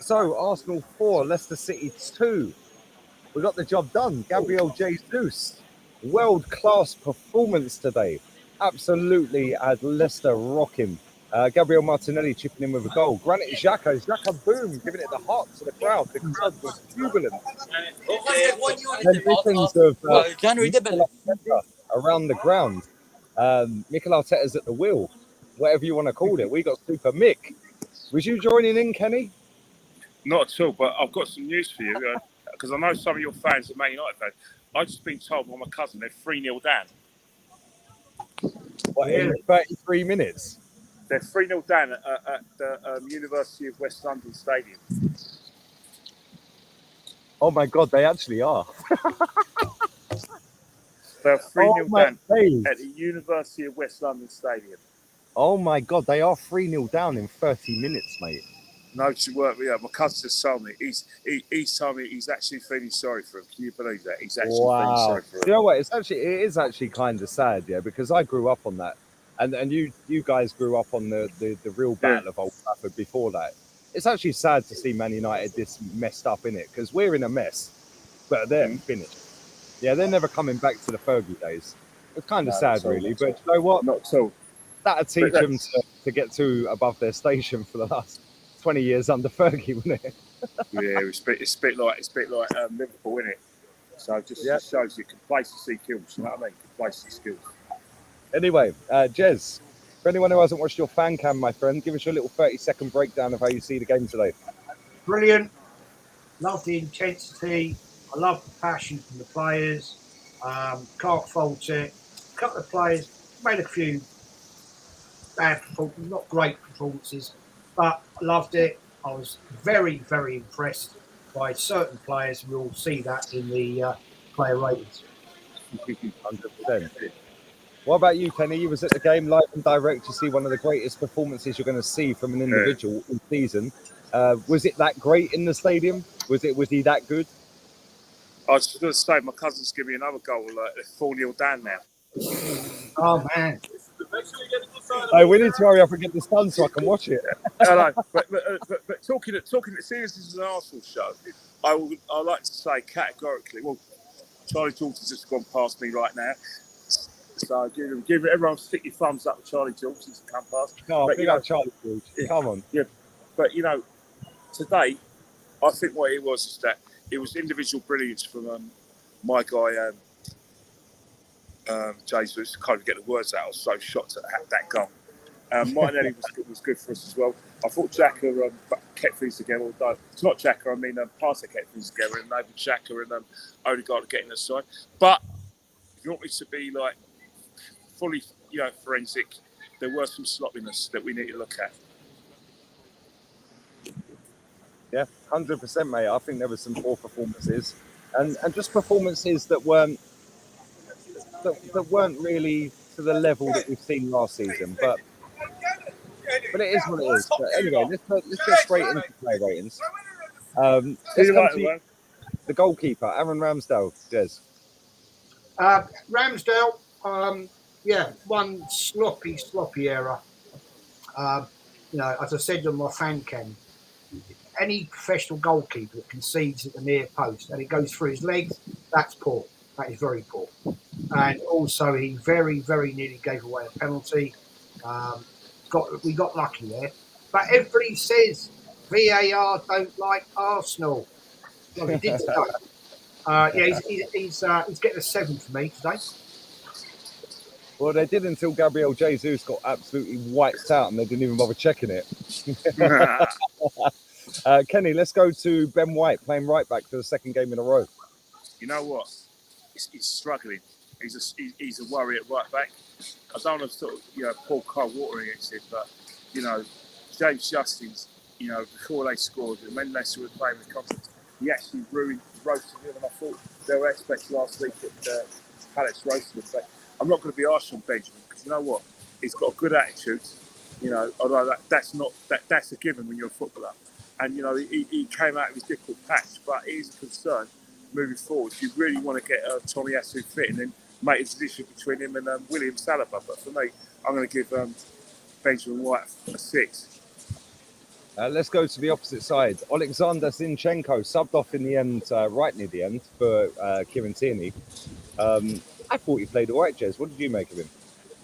So, Arsenal 4, Leicester City 2. We got the job done. Gabrielle Jesus. World-class performance today. Absolutely had Leicester rocking. Gabrielle Martinelli chipping in with a goal. Granit Xhaka, boom, giving it the heart to the crowd. The crowd was jubilant. Renditions of Mikel Arteta around the ground. Mikel Arteta's at the wheel, whatever you want to call it. We got Super Mick. Was you joining in, Kenny? Not at all, but I've got some news for you, because I know some of your fans are Man United fans. I've just been told by my cousin they're 3-0 down. What, in 33 minutes? They're 3-0 down at the University of West London Stadium. Oh my God, they actually are. They're 3-0 down at the University of West London Stadium. Oh my God, they are 3-0 down in 30 minutes, mate. No, to work. Yeah, my cousin just told me. He's told me he's actually feeling sorry for him. Can you believe that? He's actually feeling sorry for him. You know what? It is actually kind of sad, yeah, because I grew up on that, and you guys grew up on the real battle of Old Trafford before that. It's actually sad to see Man United this messed up in it, because we're in a mess, but they're finished. Yeah, they're never coming back to the Fergie days. It's kind of sad, really, but you know what? Not so. That'd teach them to get to above their station for the last 20 years under Fergie, wouldn't it? Yeah, it's a bit like Liverpool, isn't it? So it just shows you complacency kills. You know what I mean? Complacency kills. Anyway, Jez, for anyone who hasn't watched your fan cam, my friend, give us your little 30-second breakdown of how you see the game today. Brilliant. Love the intensity. I love the passion from the players. Can't fault it. A couple of players made a few bad performances, not great performances, but I loved it. I was very, very impressed by certain players. We'll see that in the player ratings. 100%. What about you, Kenny? You was at the game live and direct. You see one of the greatest performances you're going to see from an individual in season. Was it that great in the stadium? Was he that good? I was just going to say, my cousin's giving me another goal. They're 4-0 down now. Oh, man. Hey, we need to hurry up and get this done so I can watch it. Hello, but talking seriously, this is an Arsenal show. I like to say categorically. Well, Charlie George has just gone past me right now, so give everyone stick your thumbs up. Charlie George has come past. No, big up Charlie George. Come on. Yeah, but today, I think what it was is that it was individual brilliance from my guy. JEZ'S, can't even get the words out. I was so shocked at that goal. Martinelli was good for us as well. I thought Xhaka kept things together. Although it's not Xhaka, I mean Partey kept things together, and enabled Xhaka and Odegaard to get in the side. But if you want me to be like fully, forensic, there were some sloppiness that we need to look at. Yeah, 100%, mate. I think there were some poor performances, and just performances that weren't really to the level that we've seen last season. But it is what it is. But anyway, let's get straight into play ratings. Let's come to the goalkeeper, Aaron Ramsdell. Jez. Ramsdell, one sloppy error. As I said on my fan cam, any professional goalkeeper that concedes at the near post and it goes through his legs, that's poor. That is very poor. And also, he very, very nearly gave away a penalty. We got lucky there. But everybody says VAR don't like Arsenal. Well, he did today. He's getting a 7 for me today. Well, they did until Gabrielle Jesus got absolutely wiped out and they didn't even bother checking it. Kenny, let's go to Ben White playing right back for the second game in a row. You know what? He's struggling. He's a worry at right back. I don't want to pour cold water against it, but James Justin's, before they scored and when Leicester were playing with confidence, he actually roasted him, and I thought there were aspects last week that Palace roasted him. But I'm not going to be harsh on Benjamin because you know what? He's got a good attitude. Although that's a given when you're a footballer. And he came out of his difficult patch, but it is a concern moving forward. You really want to get Tomiyasu fit and then make a decision between him and William Saliba. But for me, I'm going to give Benjamin White a 6. Let's go to the opposite side. Alexander Zinchenko subbed off in the end, right near the end, for Kieran Tierney. I thought he played all right, Jez. What did you make of him?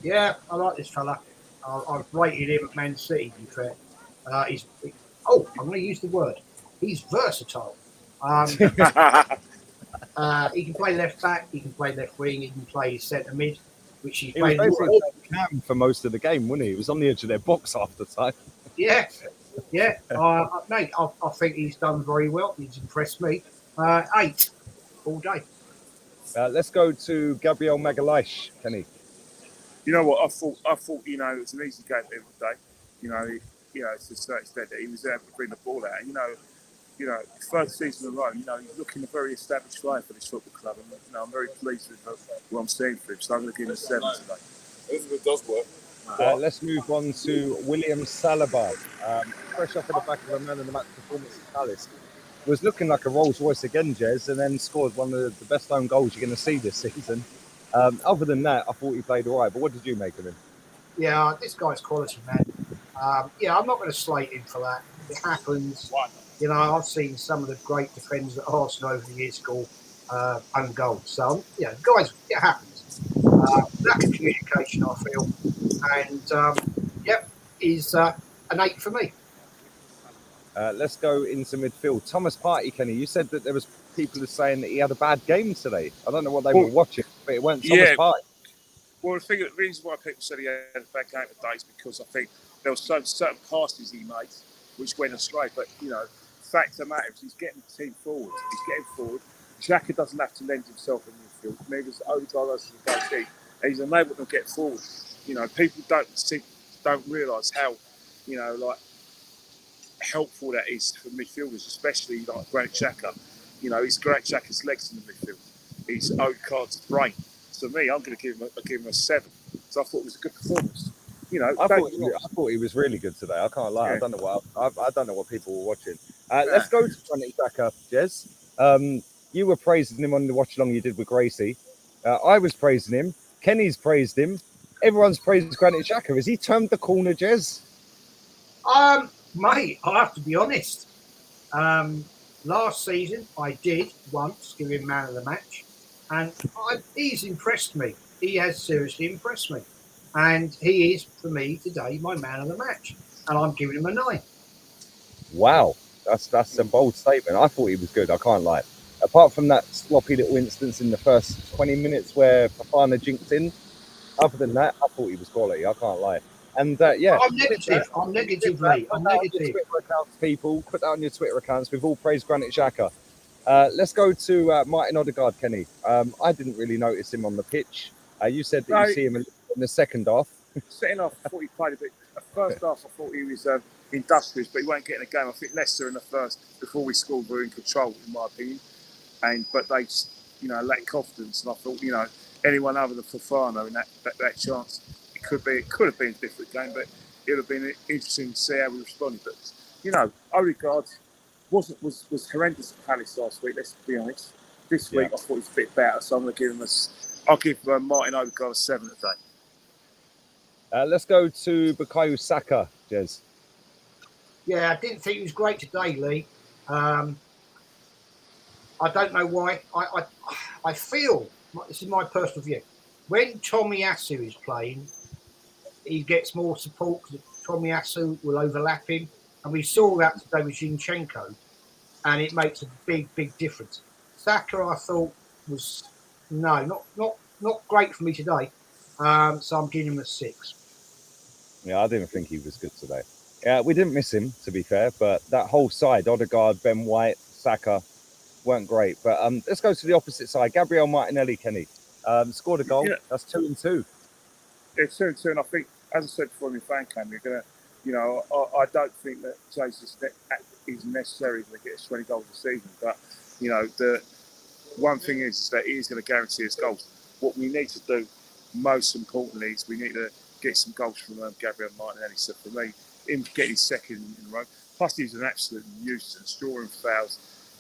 Yeah, I like this fella. I've rated him at Man City, to be fair. I'm going to use the word. He's versatile. He can play left back, he can play left wing, he can play centre mid, which he's He was playing. basically cam for most of the game, wasn't he? He was on the edge of their box half the time. Yeah. Mate, I think he's done very well. He's impressed me. 8 all day. Let's go to Gabrielle Megalesh, Kenny. You know what? I thought it was an easy game every day. To a certain extent that he was able to bring the ball out. First season in a row. He's looking a very established player for this football club, and I'm very pleased with what I'm seeing for him. So I'm going to give him a 7 today. Elizabeth does work. Let's move on to William Saliba. Fresh off of the back of a man in the match performance at Palace. Was looking like a Rolls Royce again, Jez, and then scored one of the best own goals you're going to see this season. Other than that, I thought he played all right. But what did you make of him? Yeah, this guy's quality, man. I'm not going to slate him for that. It happens. I've seen some of the great defenders at Arsenal over the years score own goals. So, guys, it happens. Lack of communication, I feel. And, is an 8 for me. Let's go into midfield. Thomas Partey, Kenny, you said that there was people saying that he had a bad game today. I don't know what they were watching, but it weren't Thomas Partey. Well, the reason why people said he had a bad game today is because I think there were certain passes he made which went astray. But, fact of the matter is he's getting the team forward. He's getting forward. Xhaka doesn't have to lend himself in midfield. Maybe the only guy that's the go deep. And he's unable to get forward. People don't realise how, helpful that is for midfielders, especially like Granit Xhaka. He's Granit Xhaka's legs in the midfield. He's Odegaard's brain. So me, I'm going to give him a 7. So I thought it was a good performance. I thought he was really good today. I can't lie. Yeah. I don't know what people were watching. Let's go to Granit Xhaka, Jez. You were praising him on the watch along you did with Gracie. I was praising him. Kenny's praised him. Everyone's praised Granit Xhaka. Has he turned the corner, Jez? Mate, I have to be honest. Last season, I did once give him man of the match, and he's impressed me. He has seriously impressed me, and he is, for me today, my man of the match, and I'm giving him a 9. Wow, that's a bold statement. I thought he was good. I can't lie. Apart from that sloppy little instance in the first 20 minutes where Fofana jinked in, other than that, I thought he was quality. I can't lie. And I'm negative. I'm negative, mate. I'm negative. Twitter accounts, people, put that on your Twitter accounts. We've all praised Granit Xhaka. Let's go to Martin Odegaard, Kenny. I didn't really notice him on the pitch. You said that you see him in the second half. Second half, I thought he played a bit. First half, I thought he was industrious, but he won't get in the game. I think Leicester in the first, before we scored, were in control, in my opinion. But they, lacked confidence. And I thought, anyone other than Fofana in that chance. It could have been a different game, but it would have been interesting to see how we responded. But Odegaard was horrendous at Palace last week. Let's be honest. This week I thought he was a bit better, so I'm going to give him I'll give Martin Odegaard a 7 today. Let's go to Bukayo Saka, Jez. Yeah, I didn't think he was great today, Lee. I don't know why. I feel, this is my personal view, when Tomiyasu is playing, he gets more support because Tomiyasu will overlap him. And we saw that today with Zinchenko, and it makes a big, big difference. Saka, I thought, was, not great for me today. So I'm giving him a 6. Yeah, I didn't think he was good today. Yeah, we didn't miss him, to be fair, but that whole side, Odegaard, Ben White, Saka, weren't great. But let's go to the opposite side. Gabrielle Martinelli, Kenny, scored a goal. Yeah. That's 2-2. It's 2-2, and I think, as I said before, my fan came, you're going to, I don't think that JEZ'S is necessarily going to get us 20 goals a season. But, the one thing is that he is going to guarantee us goals. What we need to do, most importantly, is we need to get some goals from Gabrielle Martinelli. So for me, him getting his second in a row, plus he's an absolute nuisance, drawing fouls,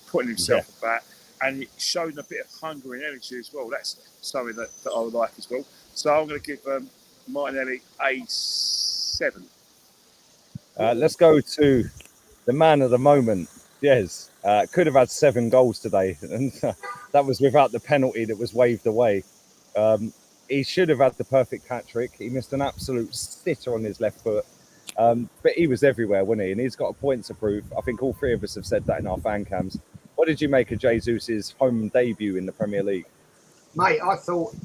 putting himself about, and showing a bit of hunger and energy as well. That's something that I would like as well. So I'm going to give Martinelli a 7. Let's go to the man of the moment, Jez, could have had 7 goals today, and that was without the penalty that was waved away. He should have had the perfect hat trick. He missed an absolute sitter on his left foot, but he was everywhere, wasn't he? And he's got a point to prove. I think all 3 of us have said that in our fan cams. What did you make of JEZ'S home debut in the Premier League? Mate, I thought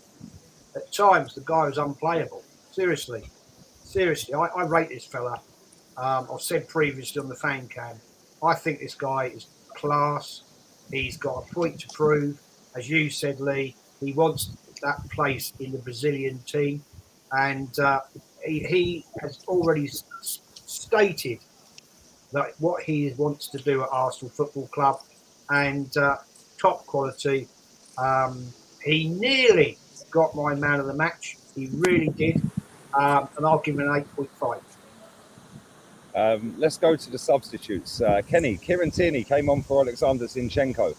at times the guy was unplayable. Seriously, I rate this fella. I've said previously on the fan cam, I think this guy is class. He's got a point to prove. As you said, Lee, he wants that place in the Brazilian team. And he has already stated that what he wants to do at Arsenal Football Club, and top quality. He nearly got my man of the match. He really did. And I'll give him an 8.5. Let's go to the substitutes. Kenny, Kieran Tierney came on for Alexander Zinchenko.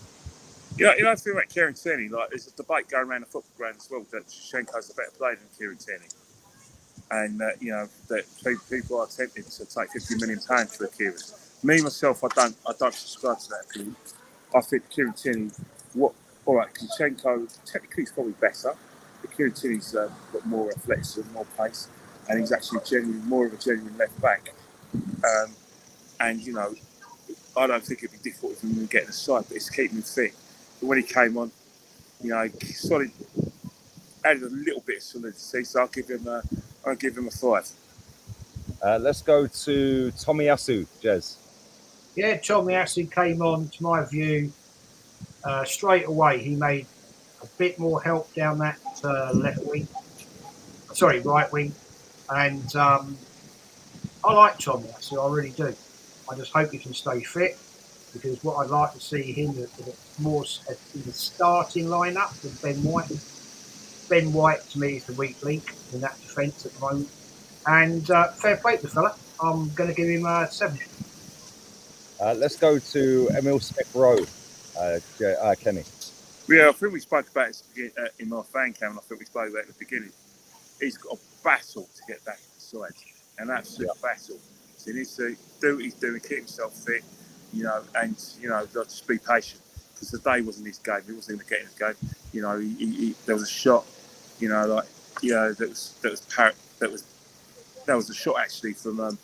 Yeah, you know the thing about Kieran Tierney, like there's a debate going around the football ground as well that Zinchenko's a better player than Kieran Tierney, and you know that people are tempted to take £50 million for Kieran. Me myself, I don't subscribe to that opinion. I think Kieran Tierney, all right, Zinchenko technically is probably better, but Kieran Tierney's got more athleticism, more pace, and he's actually more of a genuine left back. And you know, I don't think it'd be difficult for him to get in the side, but it's keeping him fit. But when he came on, you know, solid, added a little bit of solidity. So I'll give him a 5. Let's go to Tomiyasu, Jez. Yeah, Tomiyasu came on, to my view, straight away. He made a bit more help down that right wing, and I like Tomiyasu, I really do. I just hope he can stay fit, because what I'd like to see him more in the starting lineup than Ben White. Ben White, to me, is the weak link in that defence at the moment. And fair play to the fella. I'm going to give him a 7. Let's go to Emil Smith-Rowe, Kenny. Yeah, I think we spoke about it in our fan cam, and I think we spoke about it at the beginning. He's got a battle to get back inside, an absolute battle. So he needs to do what he's doing, keep himself fit, you know, and, you know, just be patient, because the day wasn't his game. He wasn't going to get in his game. You know, there was a shot, you know, like, you know, that was a shot actually from,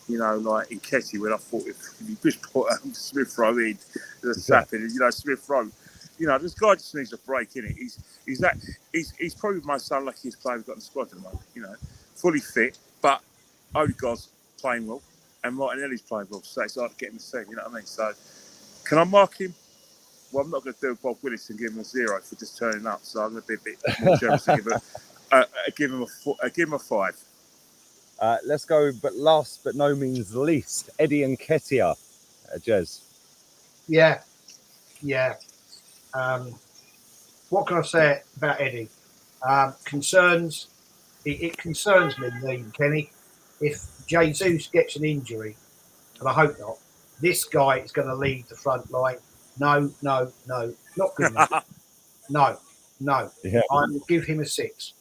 you know, like in Ketty, when I thought if you just put Smith-Rowe in, you know, Smith-Rowe, you know, this guy just needs a break, innit? He's probably the most unluckiest player we've got in the squad at the moment, you know, fully fit, but Odegaard's playing well, and Martinelli's playing well, so it's hard to get him the same, you know what I mean? So, can I mark him? Well, I'm not going to do Bob Willis and give him a 0 for just turning up, so I'm going to be a bit more generous and give him a 5. Let's go, but last but no means least, Eddie Nketiah, Jez. Yeah. What can I say about Eddie? Concerns. It concerns me, Kenny. If JEZ'S gets an injury, and I hope not, this guy is going to lead the front line. No, not good enough. No. Yeah. I will give him a 6.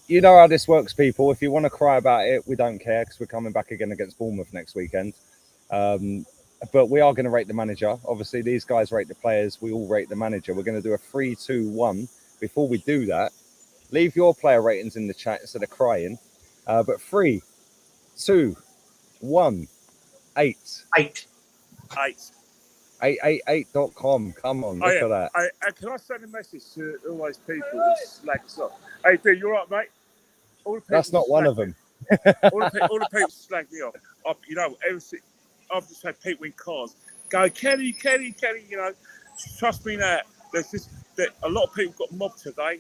You know how this works, people. If you want to cry about it, we don't care, because we're coming back again against Bournemouth next weekend. But we are going to rate the manager. Obviously, these guys rate the players. We all rate the manager. We're going to do a 3, 2, 1. Before we do that, leave your player ratings in the chat instead of crying. But 3, 2, 1, 8. 888.com. Come on, look at that. Can I send a message to all those people who slag us off? Hey, dude, you all right, mate? That's not one of them. all the people slag me off. You know, I've just had people in cars go, Kenny, you know, trust me now. That a lot of people got mobbed today,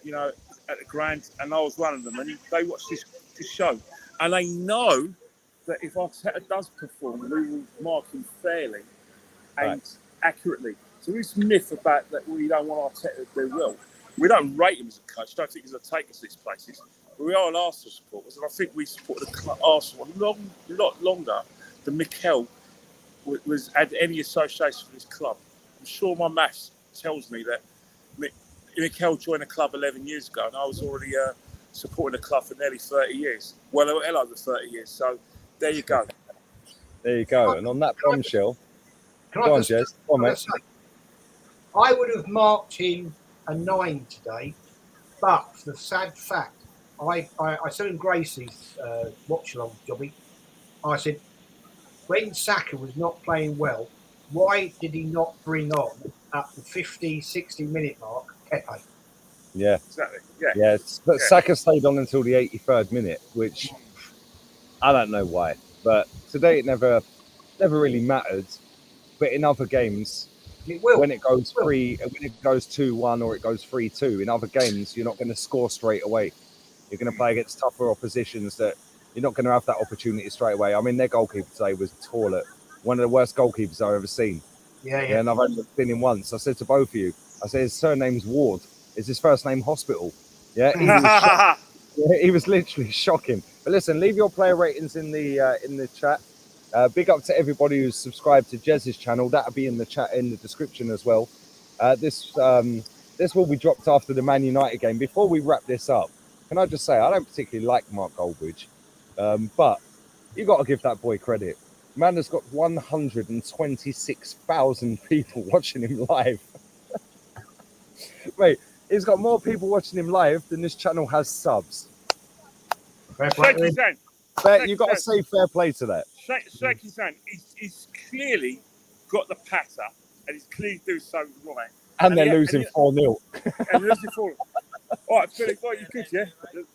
you know, at the Grand, and I was one of them, and they watched this show, and they know that if Arteta does perform, we will mark him fairly and accurately. So this myth about that we don't want Arteta to do well, we don't rate him as a coach. I don't think he's going to take us 6 places. But we are an Arsenal supporters, and I think we supported Arsenal a lot longer than Mikel had any association with his club. I'm sure my maths tells me that Mikel joined the club 11 years ago, and I was already supporting the club for nearly 30 years. Well over 30 years. So there you go. There you go. And on that bombshell, Can go I on, just, Jez. Go on, can I mate. say, I would have marked him a 9 today, but for the sad fact, I said in Gracie's watch-along jobby, I said, when Saka was not playing well, why did he not bring on at the 50, 60-minute mark Pepe? Yeah. Exactly. Yeah. Yeah. But Saka stayed on until the 83rd minute, which I don't know why. But today it never really mattered. But in other games, It will. when it goes 2-1 or it goes 3-2, in other games, you're not going to score straight away. You're going to play against tougher oppositions that you're not going to have that opportunity straight away. I mean, their goalkeeper today was toilet. One of the worst goalkeepers I've ever seen. Yeah. And I've only seen him once. I said to both of you, I said, his surname's Ward. Is his first name Hospital? Yeah, he was literally shocking. But listen, leave your player ratings in the chat. Big up to everybody who's subscribed to JEZ'S channel. That'll be in the chat in the description as well. This will be dropped after the Man United game. Before we wrap this up, can I just say I don't particularly like Mark Goldbridge, but you got to give that boy credit. Man has got 126,000 people watching him live. Mate, he's got more people watching him live than this channel has subs. You got to say fair play to that. Shaky-san, he's clearly got the patter and he's clearly doing something right. And they're losing 4-0. And losing 4-0. All right, Philip, you good, yeah?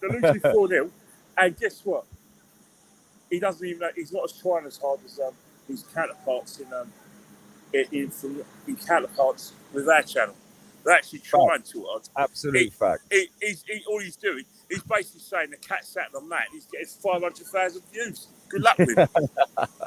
They're losing 4-0. And guess what? He doesn't even know, he's not as trying as hard as his counterparts in counterparts with our channel. They're actually trying too hard. Absolute fact. All he's doing, he's basically saying the cat's sat on that. He's getting 500,000 views. Good luck with him.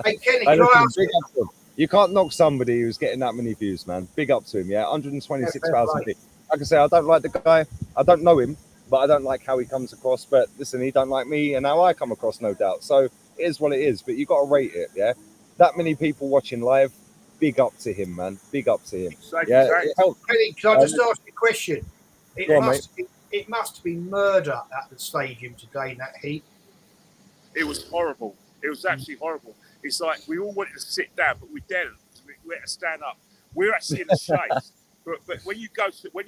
Hey, Kenny, can I ask you? You can't knock somebody who's getting that many views, man. Big up to him, yeah. 126,000 people. Like I say, I don't like the guy. I don't know him, but I don't like how he comes across. But listen, he don't like me and how I come across, no doubt. So it is what it is. But you got to rate it, yeah. That many people watching live. Big up to him, man. Big up to him. Yeah, it helps. Kenny, can I just ask you a question? It must be murder at the stadium today in that heat. It was horrible. It was actually horrible. It's like we all wanted to sit down, but we didn't. We had to stand up. We're actually in the shades. But when you go to when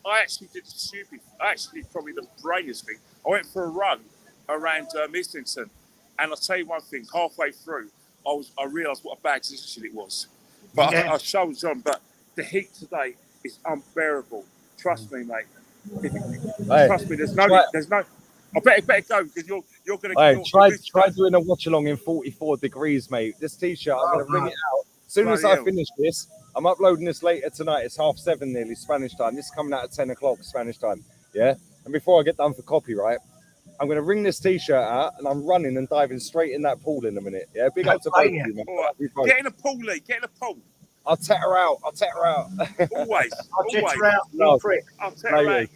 I actually did the stupid. I actually did probably the brainiest thing. I went for a run around Islington, and I'll tell you one thing. Halfway through, I realised what a bad decision it was. But I showed John. But the heat today is unbearable. Trust me, mate. Trust me. There's no. I better go because you're going to. Hey, try doing a watch along in 44 degrees, mate. This t-shirt, I'm going to bring it out as soon as I finish this. I'm uploading this later tonight. It's 7:30 nearly Spanish time. This is coming out at 10 o'clock Spanish time. Yeah. And before I get done for copyright, I'm going to wring this t-shirt out and I'm running and diving straight in that pool in a minute. Yeah. Big up to both of you, man. Right. Get in a pool, Lee. Get in a pool. I'll take her out. Always. I'll take her out. I'll take her out.